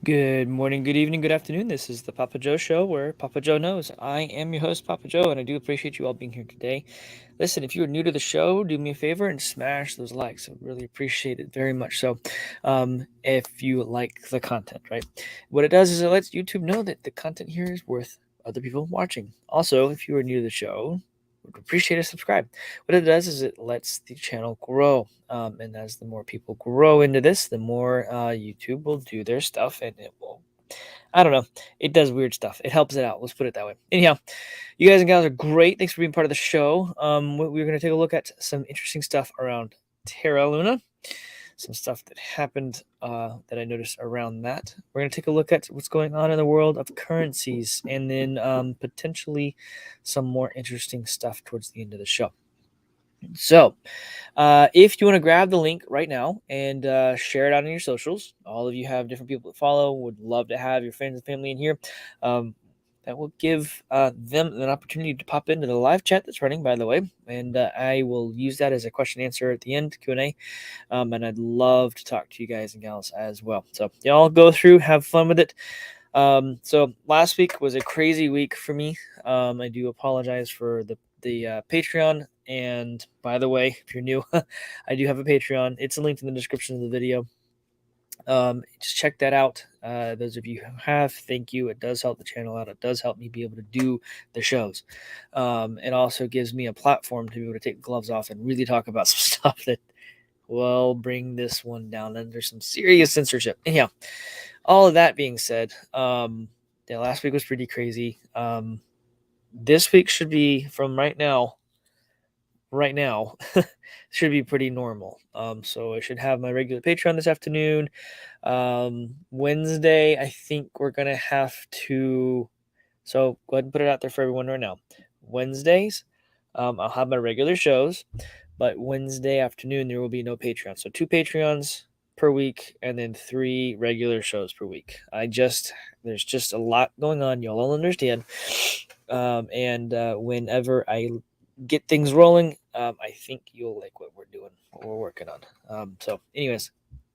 Good morning, good evening, good afternoon. This is the PAPAJO show where Papa Joe knows. I am your host, Papa Joe, and I do appreciate you all being here today. Listen, if you are new to the show, do me a favor and smash those likes. I really appreciate it very much. So, if you like the content, right? What it does is it lets YouTube know that the content here is worth other people watching. Also, if you are new to the show, would appreciate a subscribe. What it does is it lets the channel grow. And as the more people grow into this, the more YouTube will do their stuff and it will, I don't know, it does weird stuff. It helps it out. Let's put it that way. Anyhow, you guys and gals are great. Thanks for being part of the show. We're going to take a look at some interesting stuff around Terra Luna, some stuff that happened that I noticed around that. We're going to take a look at what's going on in the world of currencies and then potentially some more interesting stuff towards the end of the show. So, if you want to grab the link right now and share it out on your socials, all of you have different people that follow, would love to have your friends and family in here. That will give them an opportunity to pop into the live chat that's running, by the way, and I will use that as a question and answer at the end, Q&A, and I'd love to talk to you guys and gals as well. So y'all go through, have fun with it. So last week was a crazy week for me. I do apologize for the Patreon. And by the way, if you're new, I do have a Patreon. It's linked in the description of the video. Just check that out. Those of you who have, thank you. It does help the channel out. It does help me be able to do the shows. It also gives me a platform to be able to take the gloves off and really talk about some stuff that will bring this one down under some serious censorship. Anyhow, all of that being said, yeah, last week was pretty crazy. This week should be from right now should be pretty normal. So I should have my regular Patreon this afternoon. Wednesday, I think we're gonna have to. So go ahead and put it out there for everyone right now. Wednesdays, I'll have my regular shows, but Wednesday afternoon there will be no Patreon. So 2 Patreons per week and then 3 regular shows per week. There's just a lot going on. Y'all all understand. And whenever I get things rolling, I think you'll like what we're doing, what we're working on. So, anyways,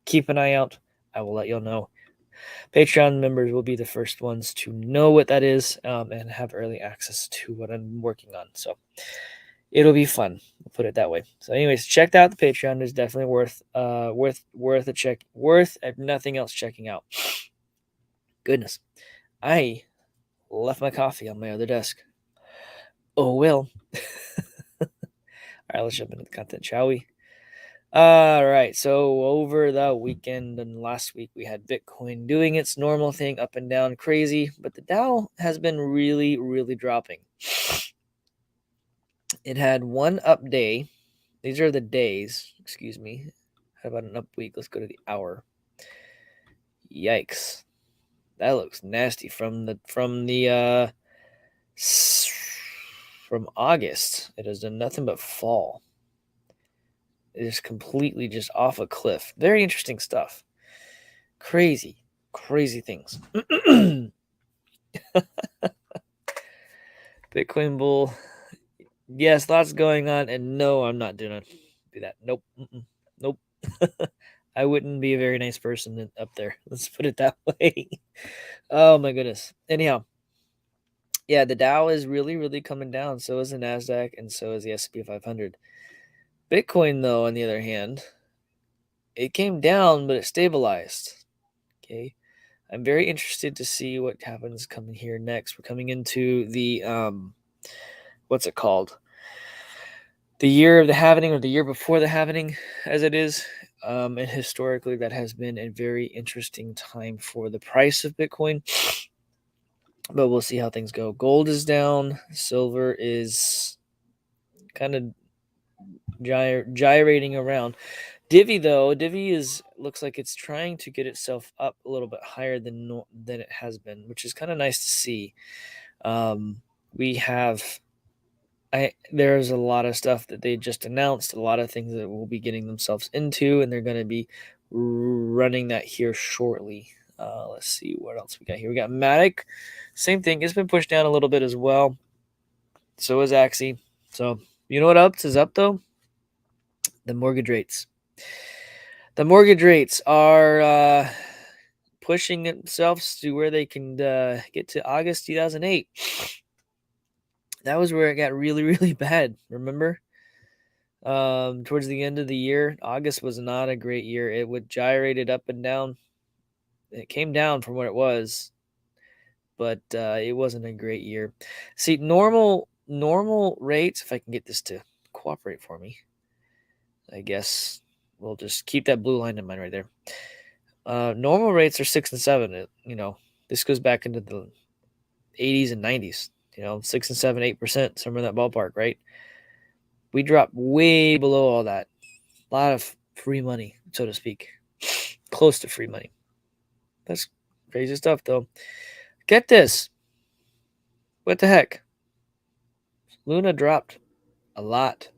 keep an eye out. I will let y'all know. Patreon members will be the first ones to know what that is and have early access to what I'm working on. So, it'll be fun. We'll put it that way. So, anyways, check out the Patreon. It's definitely worth a check. Worth, if nothing else, checking out. Goodness, I left my coffee on my other desk. Oh well. All right, let's jump into the content, shall we? All right, so over the weekend and last week, we had Bitcoin doing its normal thing, up and down, crazy, but the Dow has been really, really dropping. It had one up day. These are the days, excuse me. How about an up week? Let's go to the hour. Yikes. That looks nasty from August. It has done nothing but fall. It is completely just off a cliff. Very interesting stuff. Crazy things. Bitcoin bull. Yes, lots going on, and no, I'm not doing do that. Nope. Nope. I wouldn't be a very nice person up there. Let's put it that way. Oh my goodness. Anyhow, yeah, the Dow is really, really coming down. So is the Nasdaq, and so is the S&P 500. Bitcoin, though, on the other hand, it came down, but it stabilized. Okay, I'm very interested to see what happens coming here next. We're coming into the what's it called? The year of the halvening, or the year before the halvening, as it is. And historically, that has been a very interesting time for the price of Bitcoin. But we'll see how things go. Gold is down. Silver is kind of gyrating around. Divi, though, looks like it's trying to get itself up a little bit higher than it has been, which is kind of nice to see. There's a lot of stuff that they just announced, a lot of things that we'll be getting themselves into, and they're going to be running that here shortly. Let's see what else we got here. We got Matic, same thing. It's been pushed down a little bit as well. So is Axie. So you know what else is up though? The mortgage rates. The mortgage rates are pushing themselves to where they can get to August 2008. That was where it got really, really bad. Remember? Towards the end of the year, August was not a great year. It would gyrated up and down. It came down from what it was, but it wasn't a great year. See, normal rates. If I can get this to cooperate for me, I guess we'll just keep that blue line in mind right there. Normal rates are 6 and 7. This goes back into the 80s and 90s. 6 and 7, 8%, somewhere in that ballpark, right? We dropped way below all that. A lot of free money, so to speak, close to free money. That's crazy stuff, though. Get this. What the heck? Luna dropped a lot.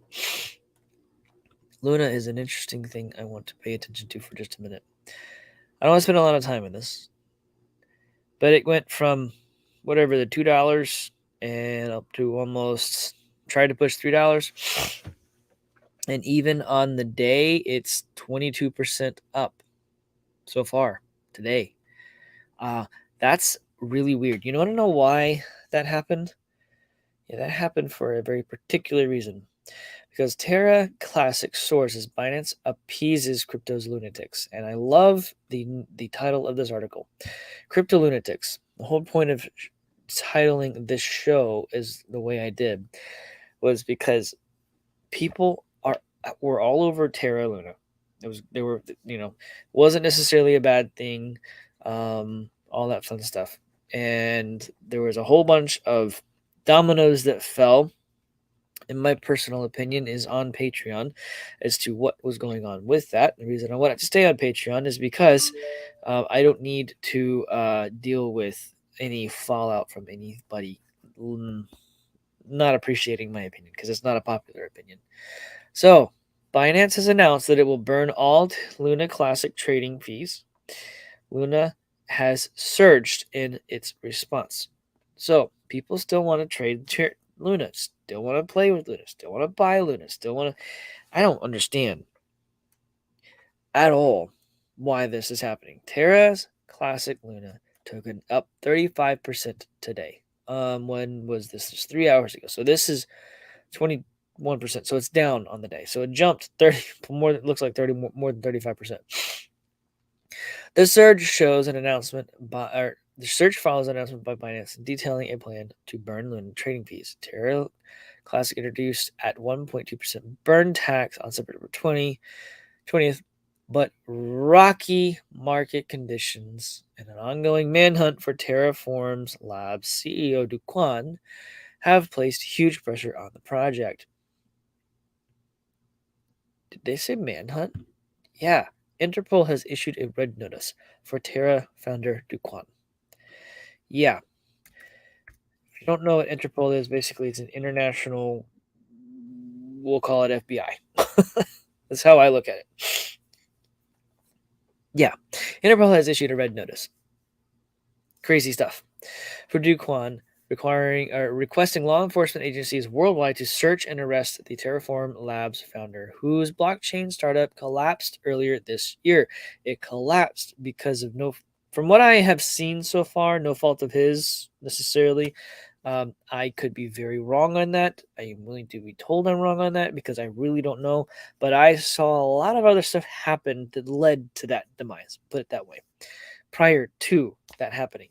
Luna is an interesting thing I want to pay attention to for just a minute. I don't want to spend a lot of time on this, but it went from whatever, the $2 and up to almost, tried to push $3. And even on the day, it's 22% up so far today. That's really weird. You want to know why that happened? Yeah, that happened for a very particular reason. Because Terra Classic sources Binance appeases crypto's lunatics. And I love the title of this article. Crypto Lunatics. The whole point of titling this show is the way I did was because people were all over Terra Luna. Wasn't necessarily a bad thing, all that fun stuff. And there was a whole bunch of dominoes that fell, in my personal opinion, is on Patreon as to what was going on with that. The reason I wanted to stay on Patreon is because I don't need to deal with any fallout from anybody not appreciating my opinion, because it's not a popular opinion. So, Binance has announced that it will burn all Luna Classic trading fees. Luna has surged in its response. So, people still want to trade Luna, still want to play with Luna, still want to buy Luna, still want to. I don't understand at all why this is happening. Terra's Classic Luna token up 35% today. When was this? Just 3 hours ago. So this is 21%. So it's down on the day. So it jumped 30 more. It looks like 30 more than 35%. The surge shows an announcement by, the surge follows an announcement by Binance detailing a plan to burn Luna trading fees. Terra Classic introduced at 1.2% burn tax on September 20th, but rocky market conditions and an ongoing manhunt for Terraform's Labs CEO Do Kwon have placed huge pressure on the project. Did they say manhunt? Yeah. Interpol has issued a red notice for Terra founder Do Kwon. Yeah. If you don't know what Interpol is, basically it's an international, we'll call it FBI. That's how I look at it. Yeah. Interpol has issued a red notice. Crazy stuff. For Do Kwon, requesting law enforcement agencies worldwide to search and arrest the Terraform Labs founder, whose blockchain startup collapsed earlier this year. It collapsed because of from what I have seen so far, no fault of his necessarily. I could be very wrong on that. I am willing to be told I'm wrong on that because I really don't know. But I saw a lot of other stuff happen that led to that demise, put it that way, prior to that happening.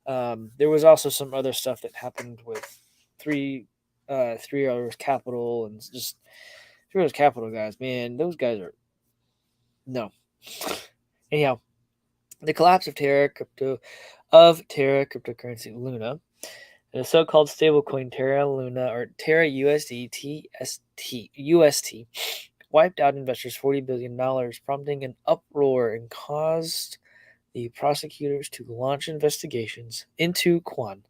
There was also some other stuff that happened with Three Arrows Capital and just Three Arrows Capital guys. Man, those guys are no. Anyhow, the collapse of Terra cryptocurrency Luna and the so-called stablecoin Terra Luna or Terra UST wiped out investors $40 billion, prompting an uproar and caused the prosecutors to launch investigations into Kwon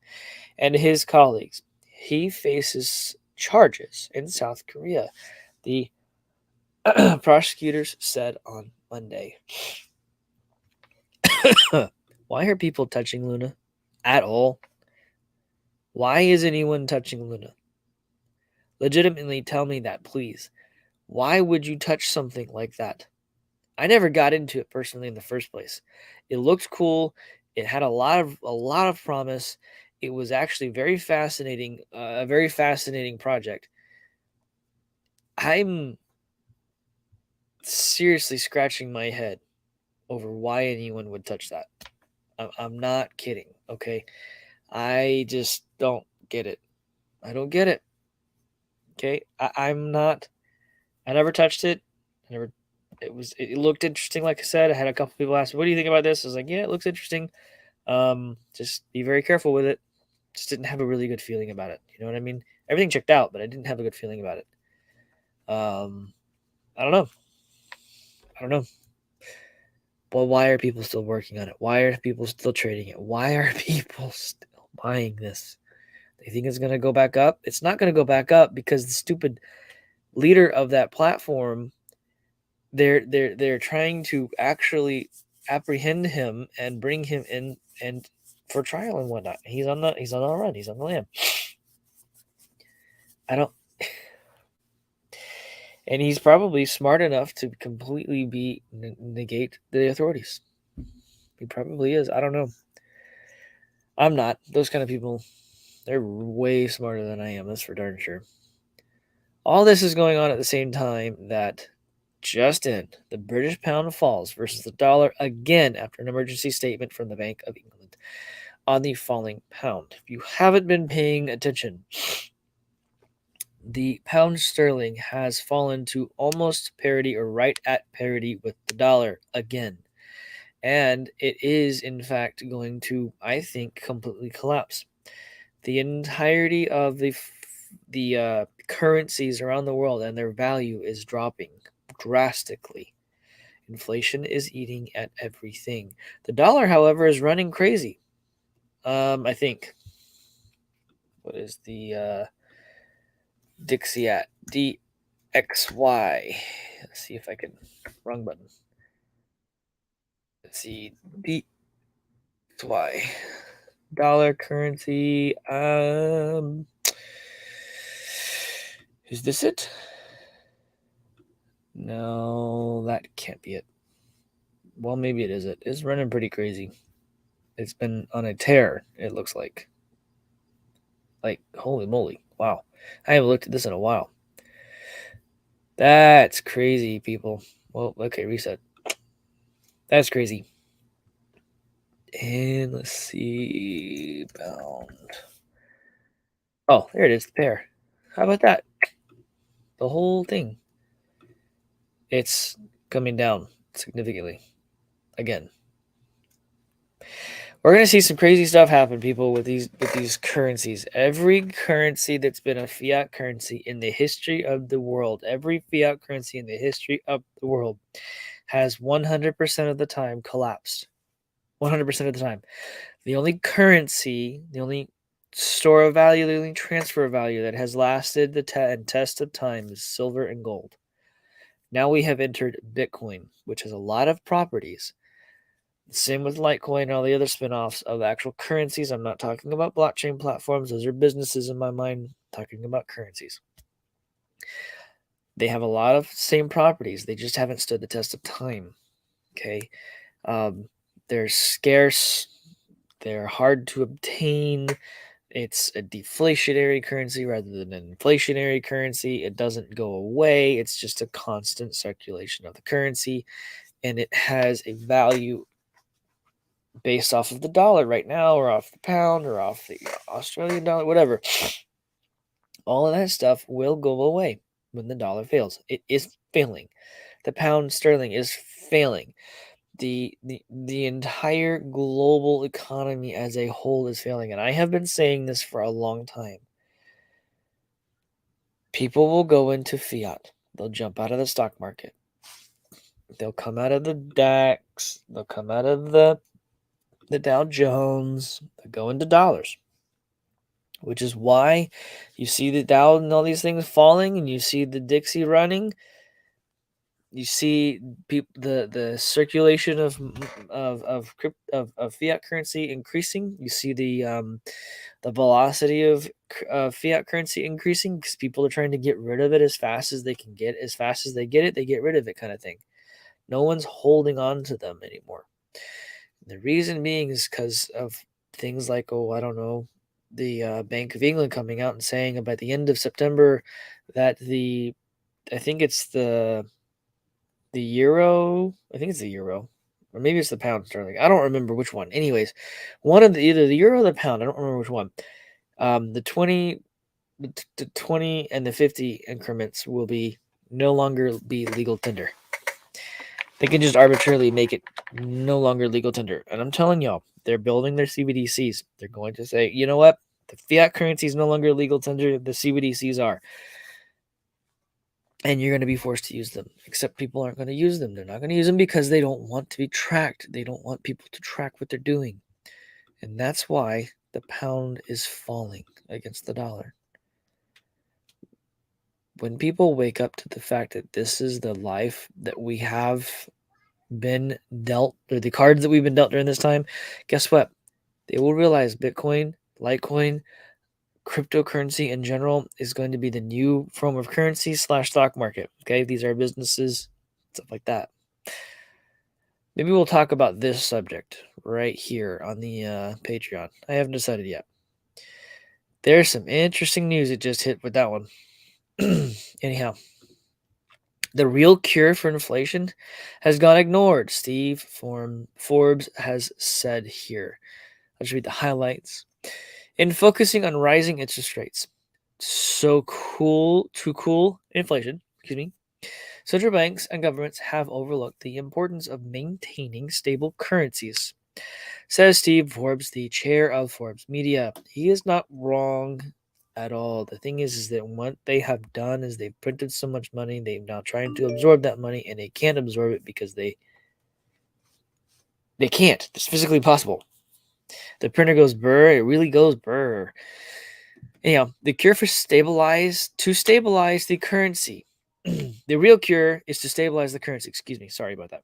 and his colleagues. He faces charges in South Korea, the prosecutors said on Monday. Why are people touching Luna at all? Why is anyone touching Luna? Legitimately tell me that, please. Why would you touch something like that? I never got into it personally in the first place. It looked cool. It had a lot of promise. It was actually very fascinating, a very fascinating project. I'm seriously scratching my head over why anyone would touch that. I'm not kidding. Okay, I just don't get it. I don't get it. Okay, I'm not. I never touched it. I never. It looked interesting. Like I said, I had a couple people ask me, "What do you think about this?" I was like, "Yeah, it looks interesting. Just be very careful with it." Just didn't have a really good feeling about it. You know what I mean? Everything checked out, but I didn't have a good feeling about it. Um, I don't know. I don't know. But why are people still working on it? Why are people still trading it? Why are people still buying this? They think it's going to go back up. It's not going to go back up because the stupid leader of that platform, they're trying to actually apprehend him and bring him in and for trial and whatnot. He's on the run. He's on the lam. I don't, and he's probably smart enough to completely negate the authorities. He probably is. I don't know. I'm not. Those kind of people, they're way smarter than I am. That's for darn sure. All this is going on at the same time that just in, the British pound falls versus the dollar again after an emergency statement from the Bank of England on the falling pound. If you haven't been paying attention, the pound sterling has fallen to almost parity or right at parity with the dollar again. And it is, in fact, going to, I think, completely collapse. The entirety of the currencies around the world and their value is dropping drastically. Inflation is eating at everything. The dollar, however, is running crazy. I think. What is the Dixie at? DXY. Let's see if I can. Wrong button. Let's see. DXY. Dollar currency. Is this it? No, that can't be it. Well, maybe it is it. It's running pretty crazy. It's been on a tear, it looks like. Like, holy moly. Wow. I haven't looked at this in a while. That's crazy, people. Well, okay, reset. That's crazy. And let's see. Pound. Oh, there it is, the pair. How about that? The whole thing. It's coming down significantly. Again. We're gonna see some crazy stuff happen, people, with these currencies. Every currency that's been a fiat currency in the history of the world, every fiat currency in the history of the world has 100% of the time collapsed. 100% of the time. The only currency, the only store of value, the only transfer of value that has lasted the test of time is silver and gold. Now we have entered Bitcoin, which has a lot of properties. Same with Litecoin and all the other spin-offs of actual currencies. I'm not talking about blockchain platforms. Those are businesses in my mind. I'm talking about currencies. They have a lot of same properties. They just haven't stood the test of time. Okay. They're scarce. They're hard to obtain. It's a deflationary currency rather than an inflationary currency. It doesn't go away. It's just a constant circulation of the currency. And it has a value based off of the dollar right now, or off the pound, or off the Australian dollar, whatever. All of that stuff will go away when the dollar fails. It is failing. The pound sterling is failing. The entire global economy as a whole is failing. And I have been saying this for a long time. People will go into fiat. They'll jump out of the stock market. They'll come out of the DAX. They'll come out of the Dow Jones. They'll go into dollars, which is why you see the Dow and all these things falling, and you see the Dixie running. You see the circulation of fiat currency increasing. You see the velocity of fiat currency increasing because people are trying to get rid of it as fast as they can get. As fast as they get it, they get rid of it, kind of thing. No one's holding on to them anymore. The reason being is because of things like, the Bank of England coming out and saying by the end of September that I think it's the euro. I think it's the euro, or maybe it's the pound sterling. I don't remember which one. Anyways, one of either the euro or the pound. I don't remember which one. The 20 and the 50 increments will be no longer be legal tender. They can just arbitrarily make it no longer legal tender. And I'm telling y'all, they're building their CBDCs. They're going to say, you know what? The fiat currency is no longer legal tender. The CBDCs are. And you're going to be forced to use them. Except people aren't going to use them. They're not going to use them because they don't want to be tracked. They don't want people to track what they're doing. And that's why the pound is falling against the dollar. When people wake up to the fact that this is the life that we have been dealt, or the cards that we've been dealt during this time, guess what? They will realize Bitcoin, Litecoin, cryptocurrency in general is going to be the new form of currency / stock market. Okay, these are businesses, stuff like that. Maybe we'll talk about this subject right here on the Patreon. I haven't decided yet. There's some interesting news that just hit with that one. Anyhow, the real cure for inflation has gone ignored, Steve Forbes has said here. Let's read the highlights. In focusing on rising interest rates, to cool inflation, central banks and governments have overlooked the importance of maintaining stable currencies, says Steve Forbes, the chair of Forbes Media. He is not wrong at all. The thing is that what they have done is they've printed so much money, they're now trying to absorb that money, and they can't absorb it because they can't. It's physically possible. The printer goes burr. It really goes burr. Anyhow, the cure to stabilize the currency. The real cure is to stabilize the currency. Excuse me. Sorry about that.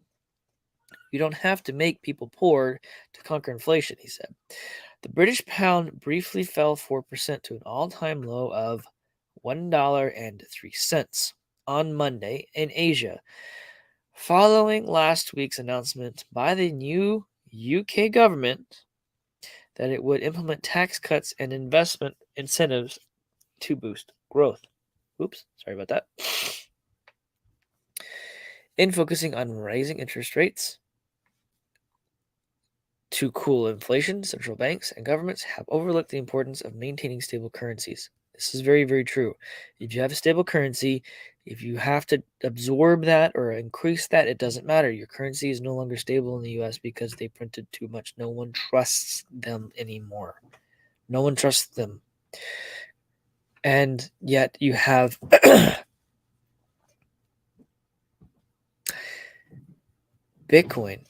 You don't have to make people poor to conquer inflation, he said. The British pound briefly fell 4% to an all-time low of $1.03 on Monday in Asia, following last week's announcement by the new UK government that it would implement tax cuts and investment incentives to boost growth. Oops, sorry about that. In focusing on raising interest rates to cool inflation, central banks and governments have overlooked the importance of maintaining stable currencies. This is very, very true. If you have a stable currency, if you have to absorb that or increase that, it doesn't matter. Your currency is no longer stable in the US because they printed too much. No one trusts them anymore. No one trusts them. And yet you have Bitcoin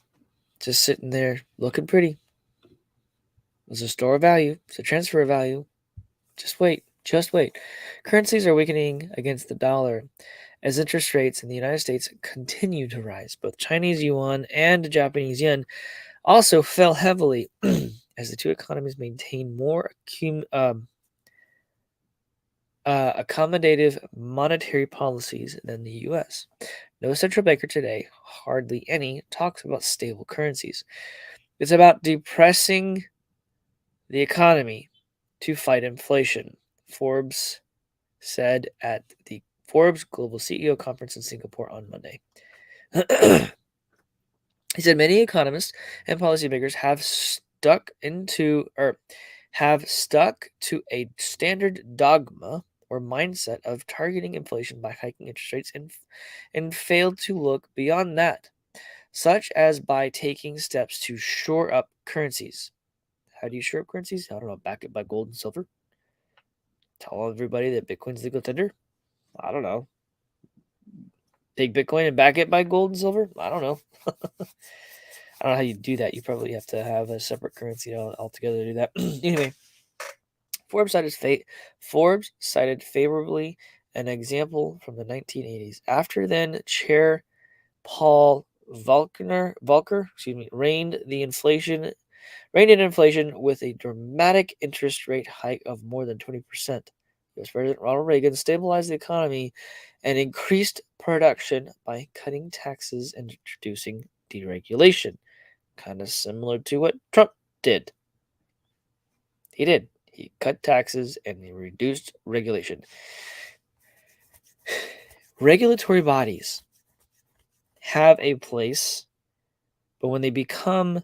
just sitting there looking pretty. It's a store of value. It's a transfer of value. Just wait. Just wait. Currencies are weakening against the dollar as interest rates in the United States continue to rise. Both Chinese yuan and Japanese yen also fell heavily as the two economies maintain more accommodative monetary policies than the U.S. No central banker today, hardly any, talks about stable currencies. It's about depressing the economy to fight inflation, Forbes said at the Forbes Global CEO Conference in Singapore on Monday. He said many economists and policymakers have stuck to a standard dogma or mindset of targeting inflation by hiking interest rates and failed to look beyond that, such as by taking steps to shore up currencies. How do you shore up currencies? I don't know, back it by gold and silver? Tell everybody that Bitcoin's legal tender? I don't know. Take Bitcoin and back it by gold and silver? I don't know. I don't know how you do that. You probably have to have a separate currency altogether to do that. Anyway, Forbes cited favorably an example from the 1980s. After then, Chair Paul Volcker, reined in inflation with a dramatic interest rate hike of more than 20%. U.S. President Ronald Reagan stabilized the economy and increased production by cutting taxes and introducing deregulation. Kind of similar to what Trump did. He did. He cut taxes and he reduced regulation. Regulatory bodies have a place, but when they become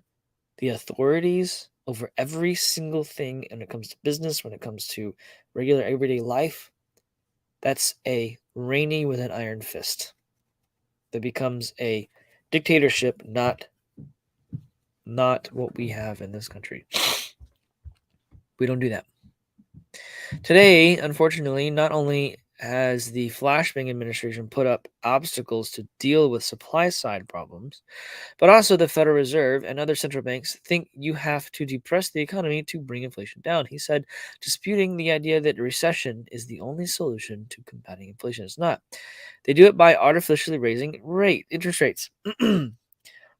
the authorities over every single thing when it comes to business, when it comes to regular everyday life, that's a reigning with an iron fist. That becomes a dictatorship, not what we have in this country. We don't do that. Today, unfortunately, not only has the Flashbang administration put up obstacles to deal with supply side problems, but also the Federal Reserve and other central banks think you have to depress the economy to bring inflation down. He said, disputing the idea that recession is the only solution to combating inflation. It's not. They do it by artificially raising interest rates.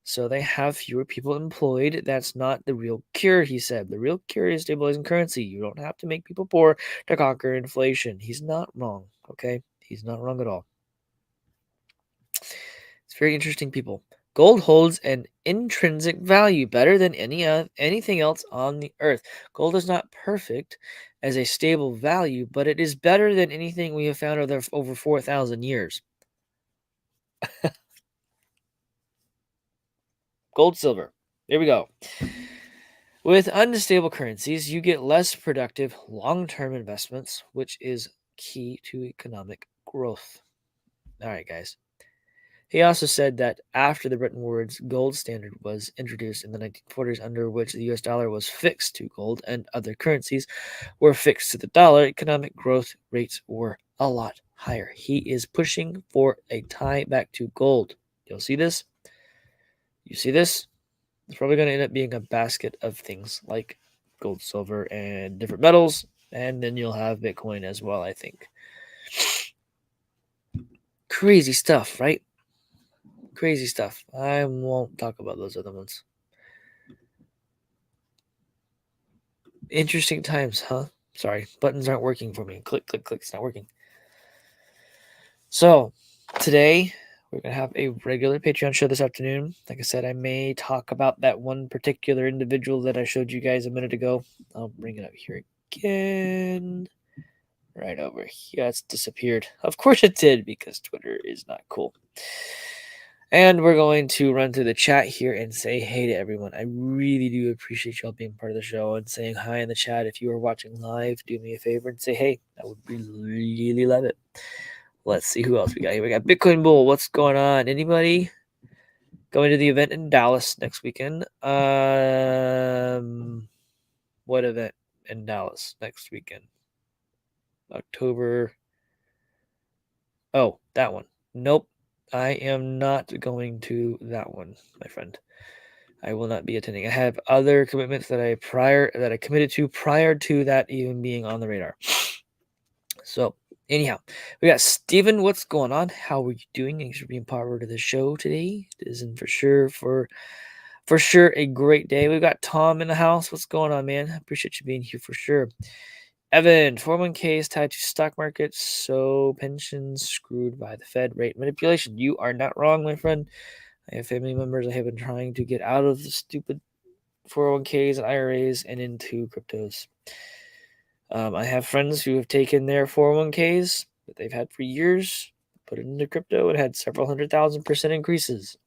So they have fewer people employed. That's not the real cure, he said. The real cure is stabilizing currency. You don't have to make people poor to conquer inflation. He's not wrong, okay? He's not wrong at all. It's very interesting, people. Gold holds an intrinsic value better than anything else on the earth. Gold is not perfect as a stable value, but it is better than anything we have found over 4,000 years. Gold, silver. There we go. With unstable currencies, you get less productive long-term investments, which is key to economic growth. All right, guys. He also said that after the Bretton Woods gold standard was introduced in the 1940s, under which the US dollar was fixed to gold and other currencies were fixed to the dollar, economic growth rates were a lot higher. He is pushing for a tie back to gold. You'll see this? You see this? It's probably going to end up being a basket of things like gold, silver, and different metals. And then you'll have Bitcoin as well, I think. Crazy stuff, right? Crazy stuff. I won't talk about those other ones. Interesting times, huh? Sorry, buttons aren't working for me. Click, click, click. It's not working. So, today we're going to have a regular Patreon show this afternoon. Like I said, I may talk about that one particular individual that I showed you guys a minute ago. I'll bring it up here again. Right over here. It's disappeared. Of course it did, because Twitter is not cool. And we're going to run through the chat here and say hey to everyone. I really do appreciate y'all being part of the show and saying hi in the chat. If you are watching live, do me a favor and say hey. I would really love it. Let's see who else we got here. We got Bitcoin Bull. What's going on? Anybody going to the event in Dallas next weekend? What event in Dallas next weekend? October. Oh, that one. Nope. I am not going to that one, my friend. I will not be attending. I have other commitments that I committed to prior to that even being on the radar. So anyhow, we got Steven. What's going on? How are you doing? Thanks for being part of the show today. It isn't for sure a great day. We've got Tom in the house. What's going on, man? I appreciate you being here for sure. Evan, 401k is tied to stock markets, so pensions screwed by the Fed rate manipulation. You are not wrong, my friend. I have family members that have been trying to get out of the stupid 401ks and IRAs and into cryptos. I have friends who have taken their 401ks that they've had for years, put it into crypto, and had several 100,000% increases.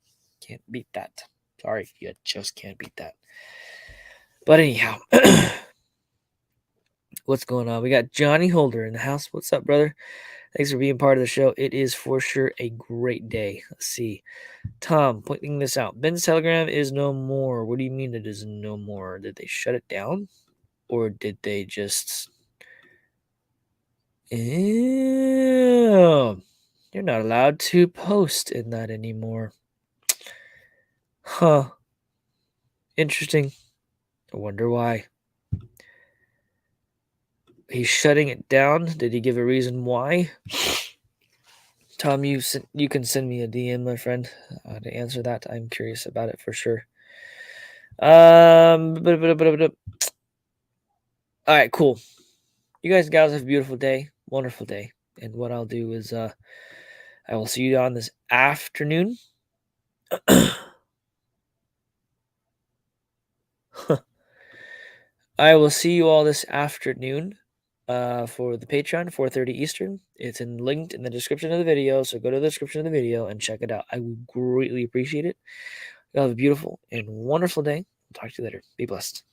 Can't beat that. Sorry, you just can't beat that. But anyhow, what's going on? We got Johnny Holder in the house. What's up, brother? Thanks for being part of the show. It is for sure a great day. Let's see. Tom, pointing this out. Ben's Telegram is no more. What do you mean it is no more? Did they shut it down? Or did they just... Ew. You're not allowed to post in that anymore. Huh. Interesting. I wonder why. He's shutting it down. Did he give a reason why? Tom, you can send me a DM, my friend, to answer that. I'm curious about it for sure. All right, cool. You guys and gals have a beautiful day. wonderful day. And what I'll do is I will see you on this afternoon. I will see you all this afternoon for the Patreon, 4:30 Eastern. It's linked in the description of the video, so go to the description of the video and check it out. I would greatly appreciate it. Y'all have a beautiful and wonderful day. Talk to you later. Be blessed.